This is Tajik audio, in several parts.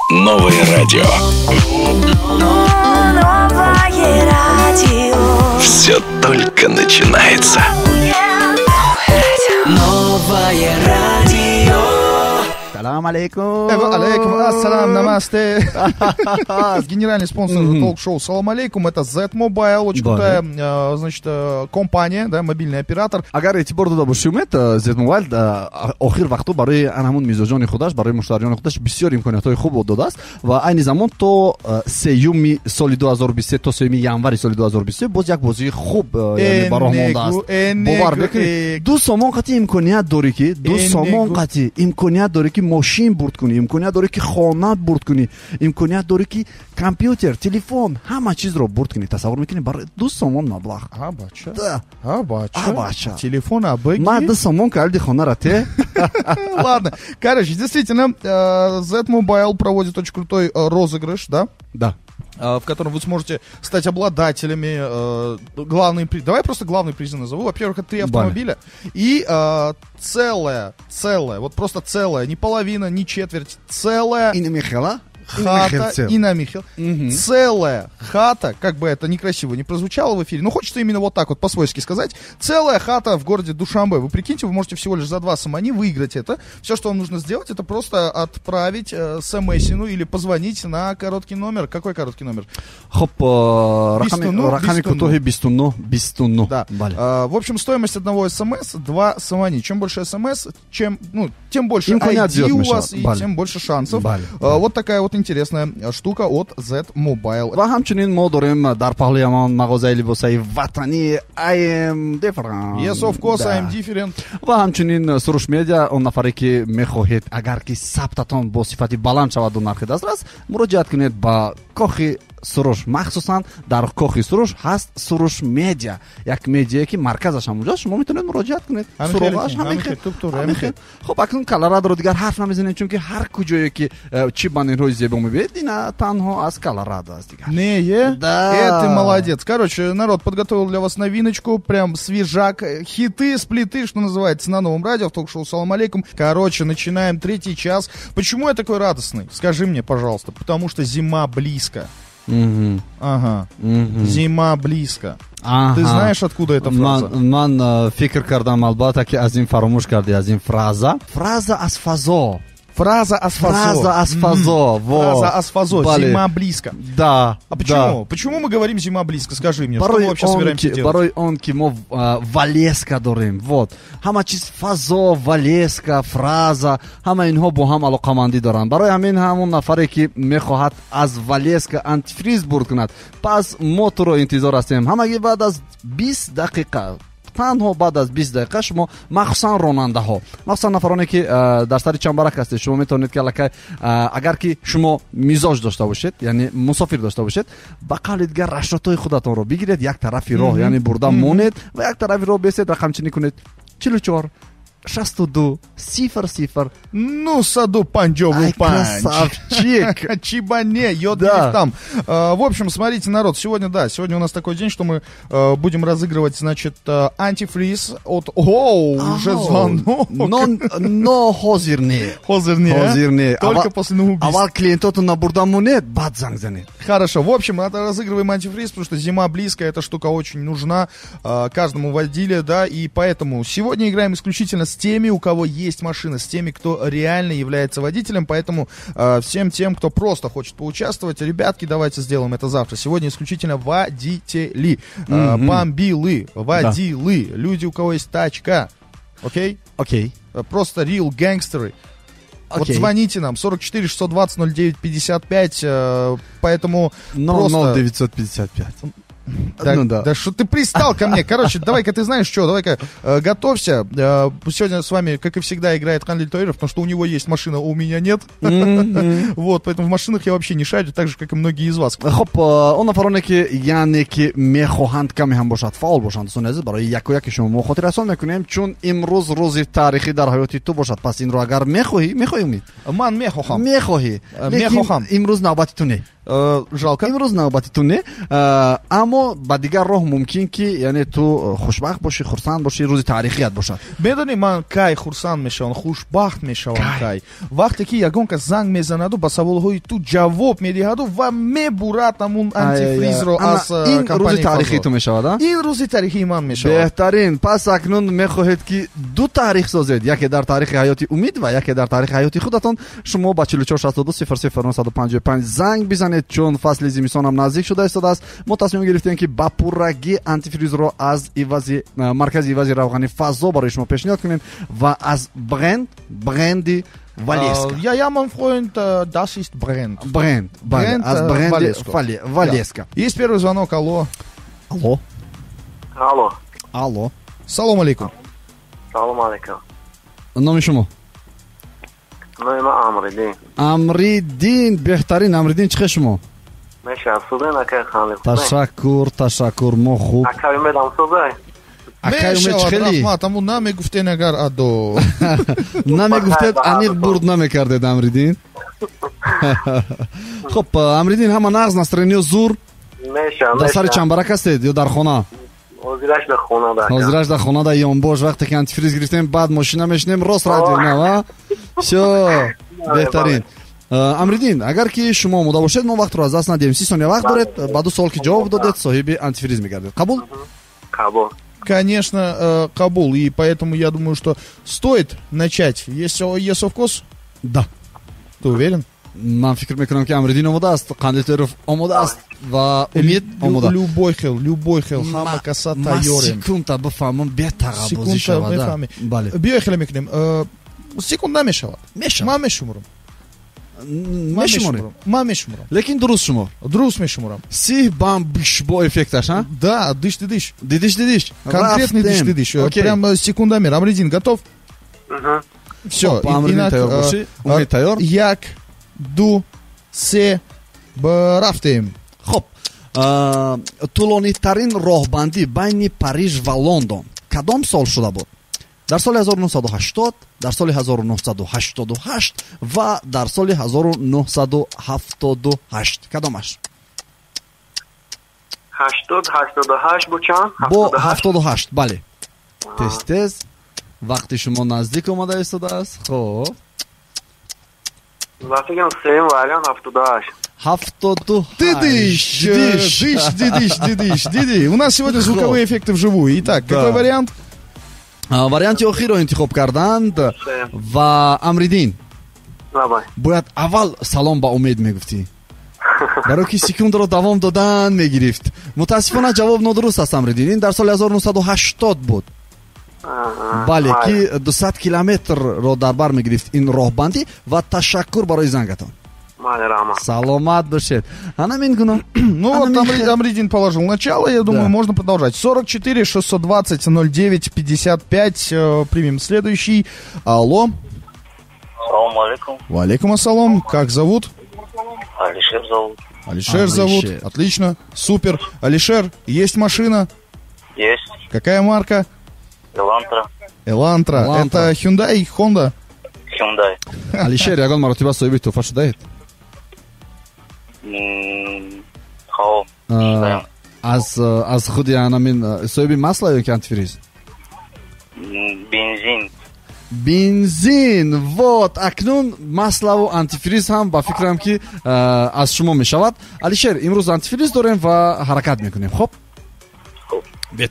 Новое радио. Новое радио. Все только начинается. Новое радио. Салам алейкум. Алейкум ассалам, намасте. Генеральный спонсор толк-шоу «Салам алейкум» — это Z-Mobile, очень крутая, значит, компания, да, мобильный оператор. Агар эътибор дода бошем, Z-Mobile охир вақто барои анҳамун мизоҷони худаш, барои муштариёни худаш бисёр имкониятҳои хуб додааст ва айни замон то 3 соли 2023 то 3 январи соли 2023 боз як бозии хуб яъне ба роҳ мондааст. бовар бекунед 2 сомон қати имконият дорӣ ки 2 сомон қати имконият дорӣ ки ماشین برد کنی، امکانیت داره که خانه برد کنی، امکانیت داره که کامپیوتر، تلفن، همه چیز رو برد کنی. تصور میکنی برای 2 سومون مبلغ. Бача. Телефон абыги. ما 2 сомон калди хона рате. Ладно. Короче, действительно, Z-Mobile проводит очень крутой розыгрыш, да? Да. В котором вы сможете стать обладателями давай просто главный приз назову. Во-первых, это 3 автомобиля и целая, вот просто целая, не половина, не четверть, целая И на Михаила? хата, и на Михаил. Целая хата, как бы это некрасиво не прозвучало в эфире, но хочется именно вот так вот по-свойски сказать. Целая хата в городе Душанбе. Вы прикиньте, вы можете всего лишь за 2 самани выиграть это. Все, что вам нужно сделать, это просто отправить смс-ину или позвонить на короткий номер. Какой короткий номер? Хоп, рахами кутохи 29. Да. В общем, стоимость одного смс 2 самани. Чем больше смс, тем больше ID у вас и тем больше шансов. Вот такая вот интересная штука от Z-Mobile. ва ҳамчунин мо дорем дар паҳлӯи ҳамон мағозаи либосаи ватанӣ I am different. Yes, of course, I am different. ва ҳамчунин Суруш Медиа, он нафаре ки мехоҳед агар ки сабтатон бо сифати баланд шавад ду нархи дастрас, муроҷиат кунед ба кохи Суруш. махсусан дар кохи Суруш ҳаст Суруш Медиа, як медиае ки марказаш ҳам уҷост. шумо метавонед муроҷиат кунед. суроғаш ҳамин. хуб акнун каларадро дигар ҳарф намезанем, чунки ҳар куҷое ки чи банерҳои зебо мебинед, ина танҳо аз Колорадо аст дигар. Да. Ты молодец. Короче, народ, подготовил для вас новиночку, прям свежак, хиты, сплиты, что называется, на новом радио, в ток-шоу «Салам алейкум». Короче, начинаем 3-й час. Почему я такой радостный? Скажи мне, пожалуйста. Потому что зима близко. Ага. Зима близко. Ты знаешь, откуда эта фраза? Ман фикр кардам албатта ки аз ин фаромӯш карди, аз ин фраза аз фазо. Фраза асфазо. Зима близко. Да. А почему? Почему мы говорим зима близко? Скажи мне, что мы вообще собираемся делать? Барои он ки мо валеска дорем. Вот. Ҳама чиз фазо, валеска, фраза, ҳама инҳо бо ҳам алоқамандӣ доранд. Барои ҳамин ҳамон нафаре ки мехоҳад аз валеска антифриз бурд кунад, пас мо туро интизор ҳастем. ҳамаги баъд аз 20 дақиқа, танҳо баъд аз 20 дақиқа шумо махсусан ронандаҳо, махсусан нафароне ки дар сари чамбарак ҳастед, шумо метавонед ки аллакай агар ки шумо мизоҷ дошта бошед, яъне мусофир дошта бошед, ба қавли дигар рашотҳои худатонро бигиред, як тарафи роҳ яъне бурда монед ва як тарафи роҳ бесед, рақамчинӣ кунед 44 62 00. Ну, саду панчевый панч. Красавчик. Чибане, там. В общем, смотрите, народ, сегодня у нас такой день, что мы будем разыгрывать, значит, антифриз от... уже звонок. Но хозирне. Только после убийства. Авал клиентоту на бурдамунет, бад зангзанет. Хорошо, в общем, разыгрываем антифриз, потому что зима близко, эта штука очень нужна каждому водиле, да, и поэтому сегодня играем исключительно с теми, у кого есть машина, с теми, кто реально является водителем, поэтому всем тем, кто просто хочет поучаствовать, ребятки, давайте сделаем это завтра. Сегодня исключительно водители, бомбилы, водилы, люди, у кого есть тачка, окей? Просто real гангстеры. Вот звоните нам, 44 620 09 55, поэтому просто... 0955. Да что ты пристал ко мне? Короче, давай-ка ты знаешь что, давай-ка готовься. Сегодня с вами, как и всегда, играет Ханлиль Таиров, потому что у него есть машина, а у меня нет. Вот, поэтому в машинах я вообще не шарю, так же, как и многие из вас. Хоп, он нафароне ки яъне ки мехоҳанд каме ҳам бошад, фаъол бошанд. Дӯстон барои яку яки шумо мо хотиррасон мекунем, чун имрӯз рӯзи таърихӣ дар ҳаёти ту бошад. Пас инро агар мехоҳӣ умид. Ман мехоҳам. Мехоҳӣ. Имрӯз навбати ту не. Жалко. имрӯз навбати ту не, аммо ба дигар роҳ мумкин ки яъне ту хушбахт бошӣ, хурсанд бошӣ, рӯзи таърихият бошад. Медони ман кай хурсанд мешавам, хушбахт мешавам кай вақте ки ягон кас занг мезанаду ба саволҳои ту ҷавоб медиҳаду ва мебурад амун антифризро аз ин рӯзи таърихии ту мешавад. ин рӯзи таърихии ман мешавад. беҳтарин. Пас акнун мехоҳед ки ду таърих созед, яке дар таърихи ҳаёти умид ва яке дар таърихи ҳаёти худатон. шумо ба 4462000955 занг бизанед, чун фасли зимистонам наздик шуда истодааст. мо тасмим гирифтем ки ба пуррагӣ антифризро аз маркази ивази равғани фазо барои шумо пешниҳод кунем ва аз бренди Валеска. Ja, mein Freund, das ist Brand. Бренд. Аз бренди Валеска. Есть первый звонок, алло. Алло. Салам алейкум. Салам алейкум. номи шумо? Номи Амридин. Амридин. беҳтарин. Амридин чихе шумо? Меша, субе накай хали. ташаккур. мо хуб. Акай медам субе. акай умед чихели? Рахмат, аму намегуфтен агар адо. намегуфтед аниқ бурд намекардед Амридин. хуб, Амридин ҳама нағз настроение зур? Меша. дар сари чамбарак ҳастед ё дар хона? Ҳозираш дар хона да. ҳозираш дар хона да ёнбош вақте ки антифриз гирифтем баъд мошина мешинем рост радио нава. всё беҳтарин. Амридин, агар ки шумо омода бошед, мо вақтро аз даст надиҳем. 30 сония вақт доред. Ба ду суол ки ҷавоб додед, соҳиби антифриз мегардед. Қабул? Кабул. Конечно, Кабул, и поэтому я думаю, что стоит начать. Есть вкус? Да. Ты уверен? Ман фикр мекунам ки Амридин омода аст, Қандилтеров омода аст ва Умид омода. Любой хел, ҳама каса тайёрем. Секунда бифаҳмам бетағаббозӣ шавад. Бале. Биёй хеле мекунем. Секунда мешавад. Ман мешумурам. Ман мешумурам. Лекин дуруст шумор. Дуруст мешумурам. Сих бам бо эффекташ, а? Да, диш. Дидиш. Конкретный диш. Прям секундомер. Амридин, готов? Все. Амридин тайёр боши. Умид тайёр. Як, ду, се, рафтем. Хоб. Тулонитарин роҳбандӣ байни Париж ва Лондон кадом сол шуда буд? дар соли 1980, дар соли 1988 ва дар соли 1978. Кадомаш? 88 буд чанд? Бо 78, бале. Тез. Вақти шумо наздик омада истодааст. Хоб. Вақти гам сеюм вариант 78. Дидиш. У нас сегодня звуковые эффекты вживую. Итак, какой вариант? варианти охирро интихоб карданд ва Амридин бояд аввал салом ба Умед мегуфтӣ, барои ки секундро давом додан мегирифт. Мутаассифона ҷавоб нодуруст аст Амридин. Ин дар соли 1980 буд. бале, ки 200 километрро дар бар мегирифт ин роҳбандӣ ва ташаккур барои зангатон. Саломат бошед. Анамин гуна. Ну вот Амридин положил начало, я думаю, можно продолжать. 44 620 09 55. Примем следующий. Алло. Салам алейкум. Валейкум ассалам. Как зовут? Алишер зовут. Алишер зовут. Отлично. Супер. Алишер, есть машина? Есть. Какая марка? Элантра. Это Hyundai, Honda? Hyundai. Алишер, ягон маротиба соҳиби туҳфа шудаед? аз худи анамин соҳиби масла ё ки антифриз? бензин. Вот акнун маславу антифриз ҳам ба фикрам ки аз шумо мешавад. Алишер, имрӯз антифриз дорем ва ҳаракат мекунем. Хоп,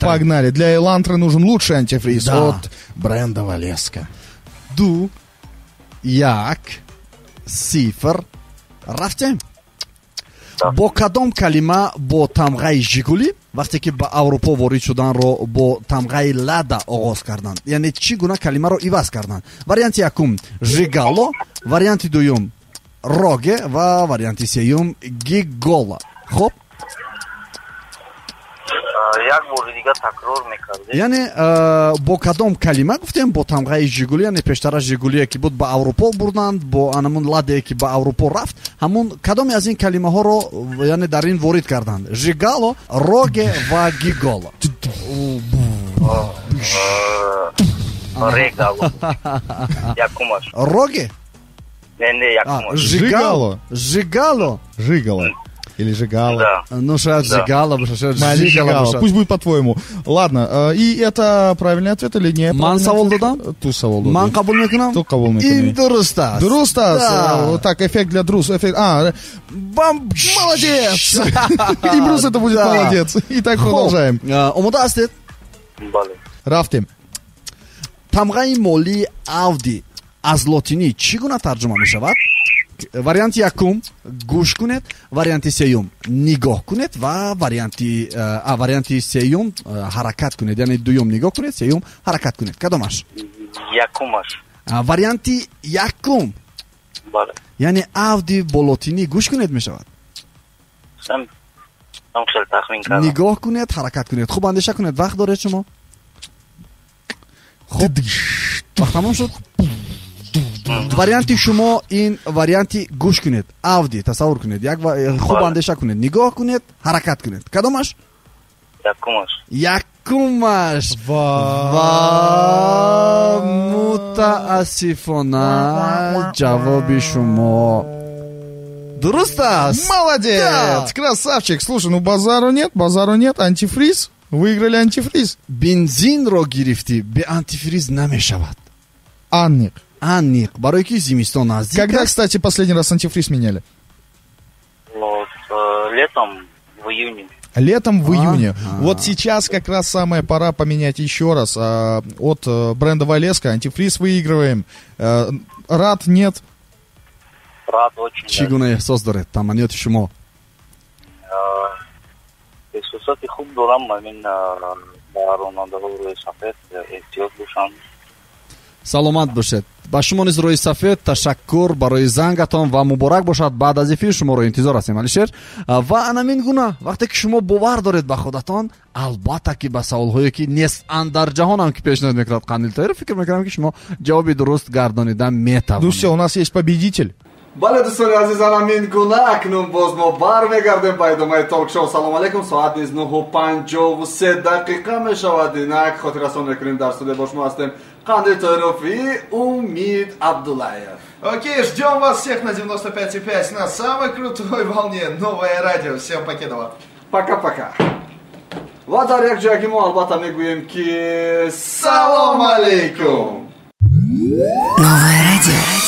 погнали. Для Элантры нужен лучший антифриз от бренда Валеска. 2 1 0 рафтем. бо кадом калима бо тамғаи жигули вақте ки ба Аврупо ворид шуданро бо тамғаи лада оғоз карданд? Яъне чӣ гуна калимаро иваз карданд? Варианти якум жигало, варианти дуюм роге ва варианти сеюм гигола. Хоб, як бори дига такрор мекардед. яъне бо кадом калима гуфтем бо тамғаи жигули, яъне пештара жигулие ки буд ба Аврупо бурданд, бо анамун ладе ки ба Аврупо рафт, ҳамун кадоме аз ин калимаҳоро яъне дар ин ворид карданд? Жигало, роге ва гиголо. Регало. Якумаш. Роге? Не, якумаш. Жигало. Жигало. Или Жигала? Да. Ну, шаят Жигала, шаят Майли Жигала. Жигала. Пусть будет по-твоему. Ладно, и это правильный ответ или нет? Ман савол додам? Ту савол додам. Ман кабул мекунам? Ту кабул мекунам. Ин дуруст аст. Дуруст аст. Да. Так, эффект для Друз. Молодец! Имрус это будет Да. молодец. Итак, продолжаем. Омода астед? Бале. Рафтим. Тамғаи молии авди аз лотинӣ чӣ гуна тарҷума мешавад? Варианти якум гӯш кунед, варианти сеюм нигоҳ кунед ва варианти сеюм ҳаракат кунед, яъне дуюм нигоҳ кунед, сеюм ҳаракат кунед. Кадомаш? Якумаш. Варианти якум, Бале. яъне авди бо лотинӣ гӯш кунед мешавад. Сам хел тахмин кардам. нигоҳ кунед, ҳаракат кунед. Хуб андеша кунед. Вақт доред шумо? Хуб. Вақт тамом шуд? варианти шумо ин варианти гӯш кунед. Авди тасаввур кунед. Хуб андеша кунед. нигоҳ кунед, ҳаракат кунед. Кадомаш? Якумаш. якумаш. ва мутаассифона ҷавоби шумо дуруст аст. Молодец! Да. Красавчик! Слушай, ну базару нет, антифриз. Выиграли антифриз. бензинро гирифтӣ, бе антифриз намешавад. Анник. аниқ, барои ки зимистон наздик Когда, аст. кстати, последний раз антифриз меняли? Вот летом в июне. Летом в июне. Ага. Вот сейчас как раз самая пора поменять еще раз. От бренда Валеска антифриз выигрываем. Рад, нет? Рад очень. чӣ гуна эҳсос доред таманниёти шумо? эҳсосоти хуб дорам. Ман ба ронандаҳои рӯи сафед эҳтиёт бошам. саломат бошед. ба шумо низ рӯи сафед ташаккур барои зангатон ва муборак бошад. баъд аз эфир шуморо интизор ҳастем алишер. ва анамин гуна вақте ки шумо бовар доред ба худатон, албатта ки ба саволҳое ки несъан дар ҷаҳонам ки пешниҳод мекунад Қандил Тоҳиров, фикр мекунам ки шумо ҷавоби дуруст гардонида метавонед. Ну все, у нас есть победитель. бале дӯстони азизам, амин гуна акнун боз мо бармегардем ба идомаи толкшоу. салому алейкум. соат низ 9:53 дақиқа мешавад. инак хотиррасон мекунем дар студия бо шумо ҳастем Қандил Тоҳиров и Умид Абдуллаев. Окей, ждем вас всех на 95,5 на самой крутой волне. Новое радио. Всем покедова. Пока-пока. ва дар як ҷоя ки мо албатта мегӯем ки Салом алейкум. Новое радио.